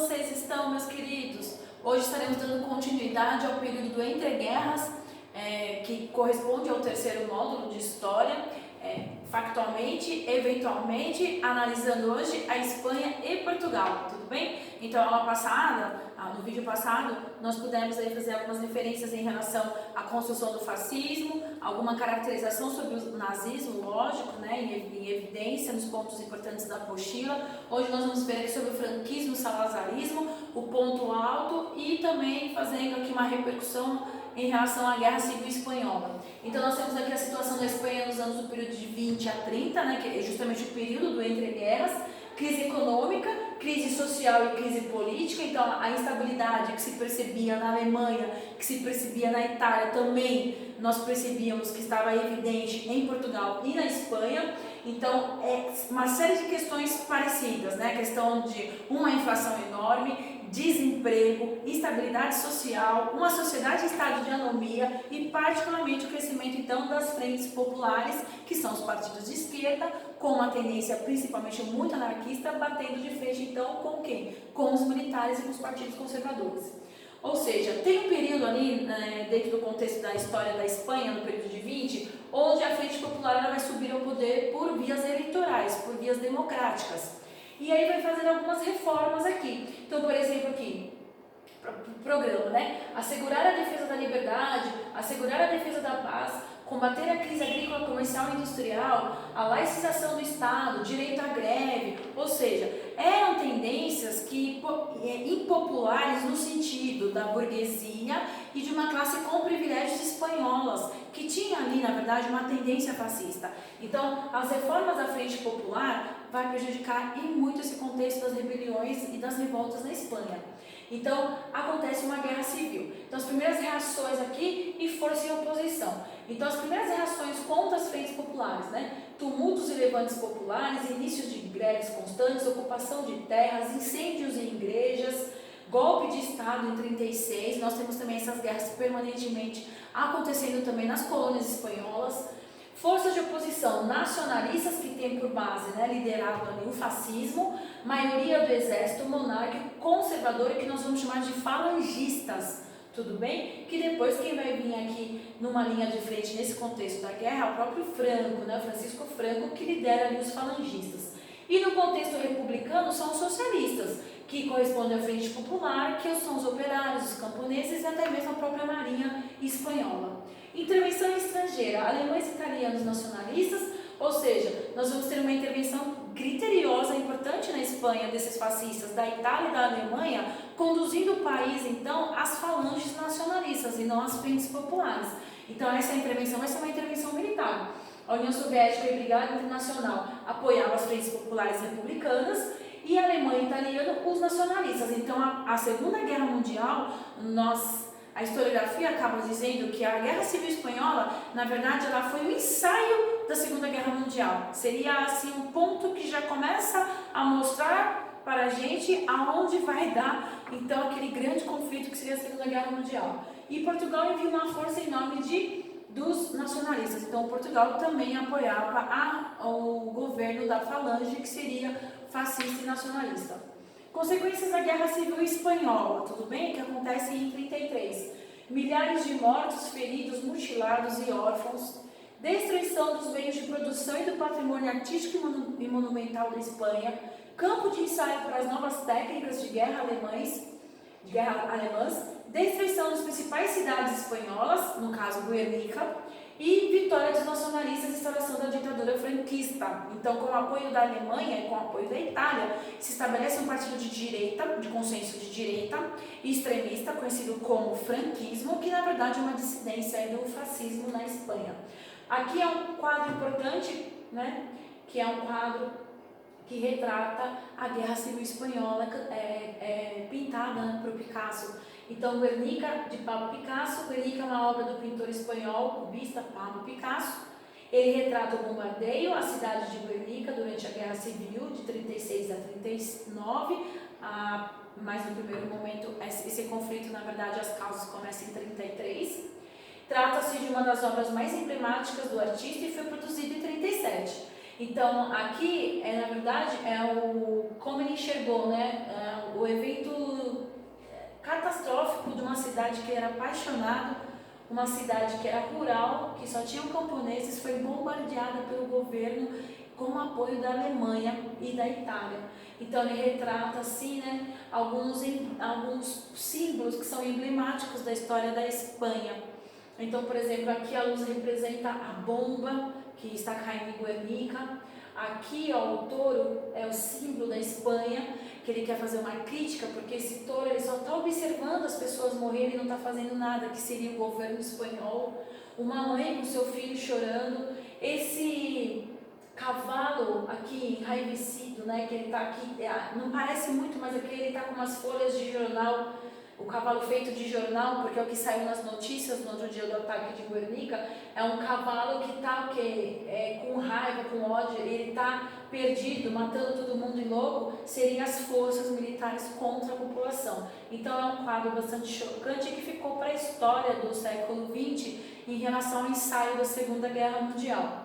vocês estão, meus queridos? Hoje estaremos dando continuidade ao período do Entre Guerras, que corresponde ao terceiro módulo de História, factualmente, eventualmente, analisando hoje a Espanha e Portugal, tudo bem? Então, aula passada, no vídeo passado, nós pudemos aí fazer algumas referências em relação à construção do fascismo, alguma caracterização sobre o nazismo, lógico, né, em evidência nos pontos importantes da apostila. Hoje nós vamos ver aqui sobre o franquismo, o salazarismo, o ponto alto e também fazendo aqui uma repercussão em relação à Guerra Civil Espanhola. Então nós temos aqui a situação da Espanha nos anos do período de 20 a 30, né, que é justamente o período do Entre Guerras, crise econômica, crise social e crise política. Então a instabilidade que se percebia na Alemanha, que se percebia na Itália também, nós percebíamos que estava evidente em Portugal e na Espanha. Então é uma série de questões parecidas, né? A questão de uma inflação enorme, desemprego, instabilidade social, uma sociedade em estado de anomia e particularmente o crescimento então das frentes populares, que são os partidos de esquerda, com uma tendência principalmente muito anarquista, batendo de frente então com quem? Com os militares e com os partidos conservadores. Ou seja, tem um período ali, dentro do contexto da história da Espanha, no período de 20, onde a Frente Popular ela vai subir ao poder por vias eleitorais, por vias democráticas. E aí vai fazer algumas reformas aqui. Então, por exemplo, aqui, programa, né? Assegurar a defesa da liberdade, assegurar a defesa da paz, combater a crise agrícola, comercial e industrial, a laicização do Estado, direito à greve, ou seja, eram tendências impopulares no sentido da burguesia e de uma classe com privilégios espanholas, que tinha ali, na verdade, uma tendência fascista. Então, as reformas da Frente Popular vai prejudicar em muito esse contexto das rebeliões e das revoltas na Espanha. Então, acontece uma guerra civil. Então, as primeiras reações aqui e força e oposição. Então, as primeiras reações contra as frentes populares, né? Tumultos e levantes populares, inícios de greves constantes, ocupação de terras, incêndios em igrejas, golpe de Estado em 36. Nós temos também essas guerras permanentemente acontecendo também nas colônias espanholas. Forças de oposição nacionalistas que tem por base, né, liderado ali o fascismo, maioria do exército monárquico conservador e que nós vamos chamar de falangistas, tudo bem? Que depois quem vai vir aqui numa linha de frente nesse contexto da guerra é o próprio Franco, né, Francisco Franco, que lidera ali os falangistas. E no contexto republicano são os socialistas, que correspondem à Frente Popular, que são os operários, os camponeses e até mesmo a própria Marinha espanhola. Intervenção estrangeira, alemães e italianos nacionalistas, ou seja, nós vamos ter uma intervenção criteriosa, importante na Espanha desses fascistas da Itália e da Alemanha, conduzindo o país então às falanges nacionalistas e não às frentes populares. Então essa intervenção vai ser uma intervenção militar. A União Soviética e a Brigada Internacional apoiavam as frentes populares republicanas e a Alemanha e a italiana os nacionalistas. Então a Segunda Guerra Mundial, a historiografia acaba dizendo que a Guerra Civil Espanhola, na verdade, ela foi um ensaio da Segunda Guerra Mundial. Seria assim um ponto que já começa a mostrar para a gente aonde vai dar então aquele grande conflito que seria a Segunda Guerra Mundial. E Portugal envia uma força em nome dos nacionalistas. Então Portugal também apoiava o governo da Falange, que seria fascista e nacionalista. Consequências da Guerra Civil Espanhola, tudo bem? Que acontece em 33. Milhares de mortos, feridos, mutilados e órfãos. Destruição dos meios de produção e do patrimônio artístico e monumental da Espanha. Campo de ensaio para as novas técnicas de guerra alemãs. Destruição das principais cidades espanholas, no caso Guernica. E vitória dos nacionalistas e instauração da ditadura franquista. Então, com o apoio da Alemanha e com o apoio da Itália, se estabelece um partido de direita, de consenso de direita e extremista, conhecido como franquismo, que na verdade é uma dissidência do fascismo na Espanha. Aqui é um quadro importante, né? Que é um quadro que retrata a Guerra Civil Espanhola, pintada, né, por Picasso. Então, Guernica, de Pablo Picasso. Guernica é uma obra do pintor espanhol, cubista Pablo Picasso. Ele retrata o bombardeio à cidade de Guernica durante a Guerra Civil, de 36 a 39. Mas no primeiro momento, esse conflito, na verdade, as causas começam em 33. Trata-se de uma das obras mais emblemáticas do artista e foi produzida em 37. Então, aqui, na verdade, como ele enxergou, né, o evento catastrófico de uma cidade que era apaixonada, uma cidade que era rural, que só tinham camponeses, foi bombardeada pelo governo com o apoio da Alemanha e da Itália. Então ele retrata assim, né, alguns símbolos que são emblemáticos da história da Espanha. Então, por exemplo, aqui a luz representa a bomba que está caindo em Guernica. Aqui, ó, o touro é o símbolo da Espanha, que ele quer fazer uma crítica, porque esse touro ele só está observando as pessoas morrerem e não está fazendo nada, que seria o governo espanhol. Uma mãe com seu filho chorando. Esse cavalo aqui enraivecido, né, que ele está aqui, não parece muito, mas aqui ele está com umas folhas de jornal, o cavalo feito de jornal, porque é o que saiu nas notícias no outro dia do ataque de Guernica. É um cavalo que está com raiva, com ódio, ele está perdido, matando todo mundo, e logo seriam as forças militares contra a população. Então é um quadro bastante chocante que ficou para a história do século XX em relação ao ensaio da Segunda Guerra Mundial.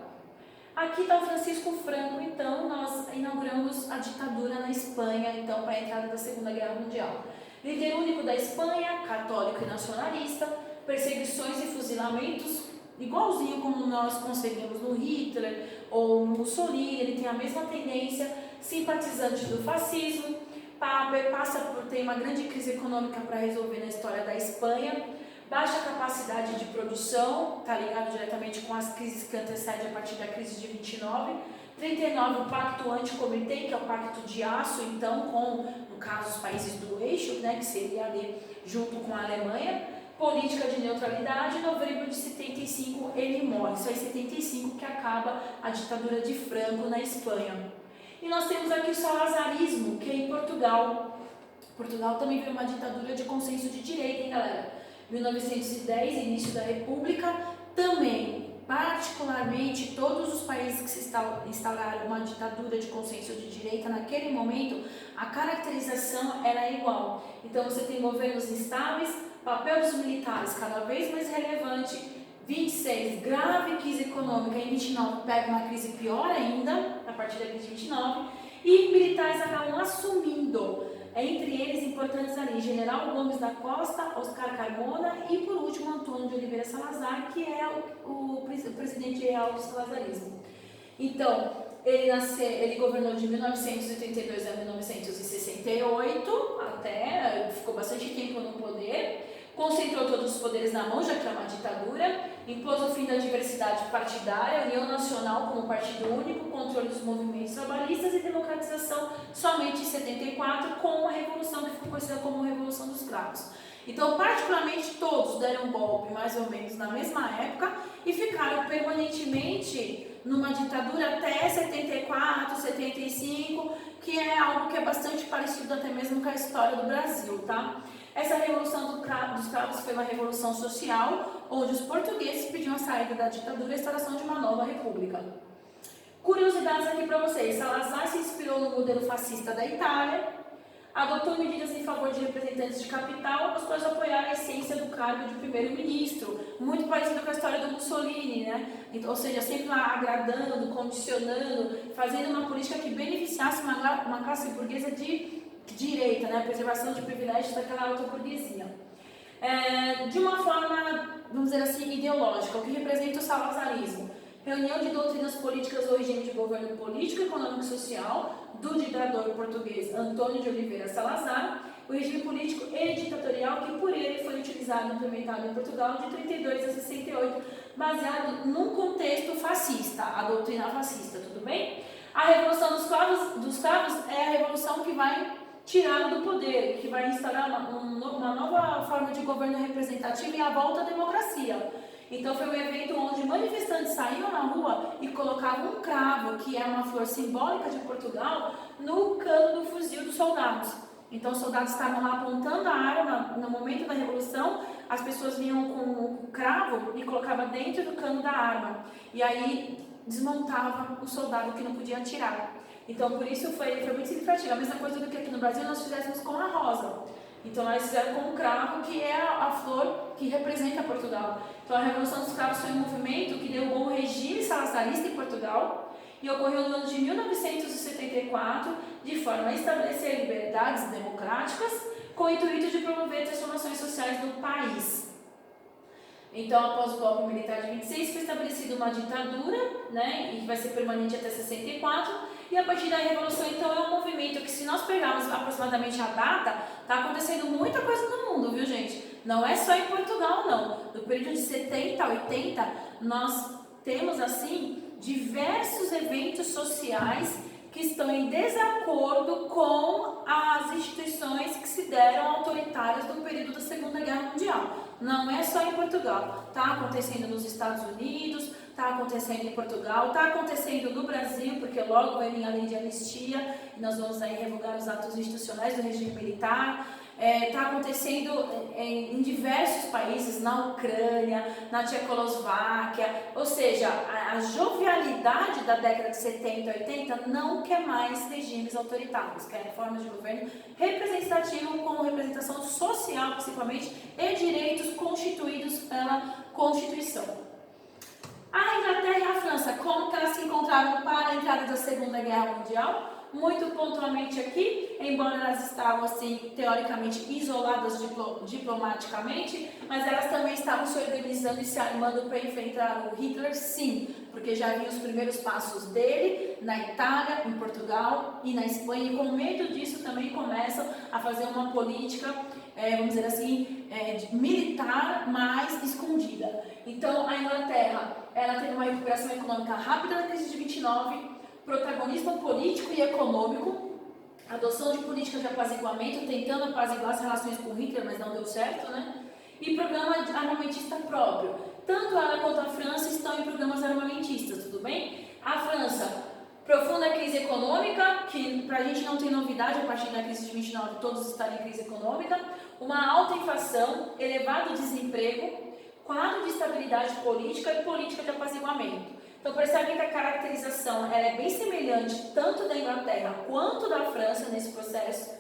Aqui está o Francisco Franco. Então nós inauguramos a ditadura na Espanha, então, para a entrada da Segunda Guerra Mundial. Líder único da Espanha, católico e nacionalista, perseguições e fuzilamentos, igualzinho como nós conseguimos no Hitler ou no Mussolini. Ele tem a mesma tendência, simpatizante do fascismo, passa por ter uma grande crise econômica para resolver na história da Espanha, baixa capacidade de produção, está ligado diretamente com as crises que antecedem a partir da crise de 29, 39 o Pacto Anticomitê, que é o Pacto de Aço, então, com, no caso, os países do eixo, né, que seria ali junto com a Alemanha, política de neutralidade. Em novembro de 75 ele morre, só em 75 que acaba a ditadura de Franco na Espanha. E nós temos aqui o salazarismo, que é em Portugal. Portugal também foi uma ditadura de consenso de direita, hein, galera? 1910, início da República, também, particularmente, todos os países que se instalaram uma ditadura de consenso de direita, naquele momento, a caracterização era igual. Então, você tem governos instáveis, papel dos militares cada vez mais relevante. 26, grave crise econômica. Em 29, pega uma crise pior ainda, a partir da crise de 29, e militares acabam assumindo. Entre eles, importantes ali, General Gomes da Costa, Oscar Carmona e, por último, Antônio de Oliveira Salazar, que é o presidente real do salazarismo. Então, ele governou de 1932 a 1968, até ficou bastante tempo no poder, concentrou todos os poderes na mão, já que é uma ditadura, impôs o fim da diversidade partidária, União Nacional como partido único, controle dos movimentos trabalhistas e democratização somente em 74, com a Revolução, que ficou conhecida como Revolução dos Cravos. Então, particularmente, todos deram um golpe mais ou menos na mesma época e ficaram permanentemente numa ditadura até 74, 75, que é algo que é bastante parecido até mesmo com a história do Brasil, tá? Essa Revolução dos Cravos foi uma revolução social, onde os portugueses pediam a saída da ditadura e a instalação de uma nova república. Curiosidades aqui para vocês. Salazar se inspirou no modelo fascista da Itália, adotou medidas em favor de representantes de capital, os quais apoiaram a essência do cargo de primeiro-ministro, muito parecido com a história do Mussolini, né? Então, ou seja, sempre lá agradando, condicionando, fazendo uma política que beneficiasse uma classe burguesa de direita, né? A preservação de privilégios daquela alta burguesia. De uma forma, vamos dizer assim, ideológica, o que representa o salazarismo? Reunião de doutrinas políticas ou regime de governo político, econômico e social do ditador português Antônio de Oliveira Salazar, o regime político e ditatorial que por ele foi utilizado e implementado em Portugal de 32 a 68, baseado num contexto fascista, a doutrina fascista, tudo bem? A Revolução dos Cravos é a revolução que vai tirá-lo do poder, que vai instalar uma nova forma de governo representativo e a volta à democracia. Então foi um evento onde manifestantes saíam na rua e colocavam um cravo, que é uma flor simbólica de Portugal, no cano do fuzil dos soldados. Então os soldados estavam lá apontando a arma no momento da revolução, as pessoas vinham com o cravo e colocavam dentro do cano da arma. E aí desmontava o soldado que não podia atirar. Então por isso foi muito significativo. A mesma coisa do que aqui no Brasil nós fizéssemos com a rosa. Então eles fizeram com o cravo, que é a flor que representa Portugal. Então a Revolução dos Cravos foi um movimento que derrubou o regime salazarista em Portugal e ocorreu no ano de 1974, de forma a estabelecer liberdades democráticas com o intuito de promover transformações sociais no país. Então, após o golpe militar de 26, foi estabelecida uma ditadura, né, e que vai ser permanente até 64, e a partir da Revolução, então, é um movimento que, se nós pegarmos aproximadamente a data, está acontecendo muita coisa no mundo, viu, gente? Não é só em Portugal, não. No período de 70 a 80, nós temos, assim, diversos eventos sociais que estão em desacordo com as instituições que se deram autoritárias do período da Segunda Guerra Mundial. Não é só em Portugal, está acontecendo nos Estados Unidos, está acontecendo em Portugal, está acontecendo no Brasil, porque logo vai vir a lei de anistia e nós vamos aí revogar os atos institucionais do regime militar. Está acontecendo em diversos países, na Ucrânia, na Tchecoslováquia, ou seja, a jovialidade da década de 70 e 80 não quer mais regimes autoritários, quer formas de governo representativo com representação social, principalmente, e direitos constituídos pela Constituição. A Inglaterra e a França, como que elas se encontraram para a entrada da Segunda Guerra Mundial? Muito pontualmente aqui, embora elas estavam assim, teoricamente isoladas diplomaticamente, mas elas também estavam se organizando e se armando para enfrentar o Hitler, sim, porque já haviam os primeiros passos dele na Itália, em Portugal e na Espanha, e com medo disso também começam a fazer uma política, vamos dizer assim, militar mais escondida. Então, a Inglaterra, ela teve uma recuperação econômica rápida na crise de 29, protagonismo político e econômico, adoção de política de apaziguamento, tentando apaziguar as relações com Hitler, mas não deu certo, né? E programa armamentista próprio. Tanto ela quanto a França estão em programas armamentistas, tudo bem? A França, profunda crise econômica, que pra gente não tem novidade, a partir da crise de 29 todos estão em crise econômica, uma alta inflação, elevado desemprego, quadro de estabilidade política e política de apaziguamento. Então, percebem que a caracterização ela é bem semelhante tanto da Inglaterra quanto da França nesse processo.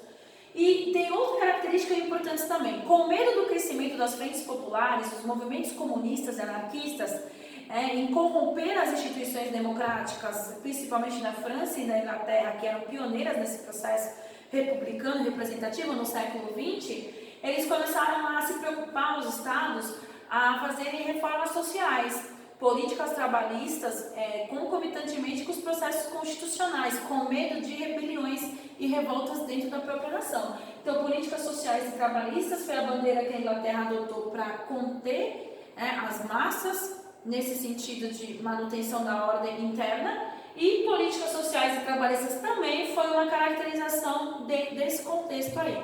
E tem outra característica importante também. Com medo do crescimento das frentes populares, dos movimentos comunistas e anarquistas, em corromper as instituições democráticas, principalmente na França e na Inglaterra, que eram pioneiras nesse processo republicano representativo no século XX, eles começaram a se preocupar, os estados, a fazerem reformas sociais, políticas trabalhistas, concomitantemente com os processos constitucionais, com medo de rebeliões e revoltas dentro da própria nação. Então, políticas sociais e trabalhistas foi a bandeira que a Inglaterra adotou para conter as massas, nesse sentido de manutenção da ordem interna, e políticas sociais e trabalhistas também foi uma caracterização desse contexto aí,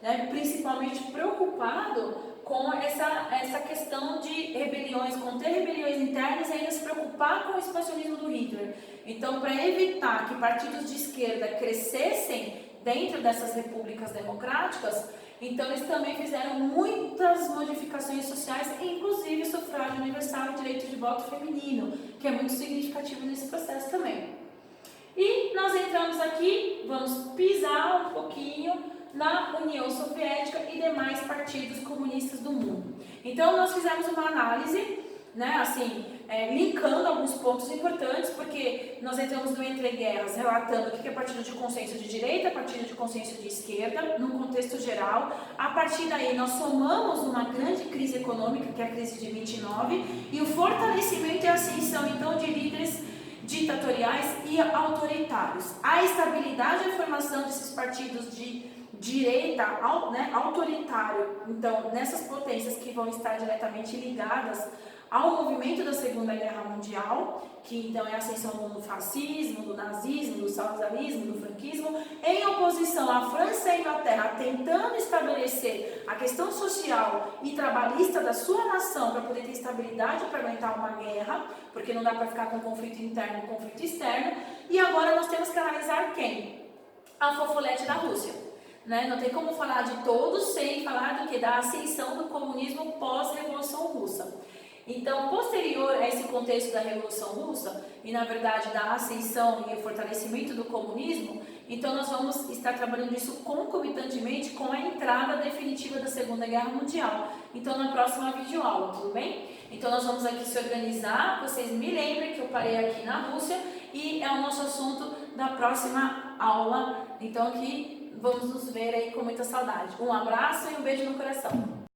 né? Principalmente preocupado com essa questão de rebeliões, conter rebeliões internas e ainda se preocupar com o expansionismo do Hitler. Então, para evitar que partidos de esquerda crescessem dentro dessas repúblicas democráticas, então eles também fizeram muitas modificações sociais, inclusive sufrágio universal e direito de voto feminino, que é muito significativo nesse processo também. E nós entramos aqui, vamos pisar um pouquinho na União Soviética e demais partidos comunistas do mundo. Então, nós fizemos uma análise, né, assim, linkando alguns pontos importantes, porque nós entramos no Entre Guerras, relatando o que é partido de consenso de direita, partido de consenso de esquerda, num contexto geral. A partir daí, nós somamos uma grande crise econômica, que é a crise de 29, e o fortalecimento e a ascensão, então, de líderes ditatoriais e autoritários. A estabilidade e a formação desses partidos de direita, autoritário, então, nessas potências que vão estar diretamente ligadas ao movimento da Segunda Guerra Mundial, que então é a ascensão do fascismo, do nazismo, do salzarismo, do franquismo, em oposição à França e à Inglaterra, tentando estabelecer a questão social e trabalhista da sua nação para poder ter estabilidade para aguentar uma guerra, porque não dá para ficar com conflito interno e conflito externo. E agora nós temos que analisar quem? A fofolete da Rússia. Né? Não tem como falar de todos sem falar do que? Da ascensão do comunismo pós-Revolução Russa. Então, posterior a esse contexto da Revolução Russa, e na verdade da ascensão e o fortalecimento do comunismo, então nós vamos estar trabalhando isso concomitantemente com a entrada definitiva da Segunda Guerra Mundial. Então, na próxima videoaula, tudo bem? Então, nós vamos aqui se organizar, vocês me lembrem que eu parei aqui na Rússia, e é o nosso assunto da próxima aula. Então aqui vamos nos ver aí com muita saudade. Um abraço e um beijo no coração.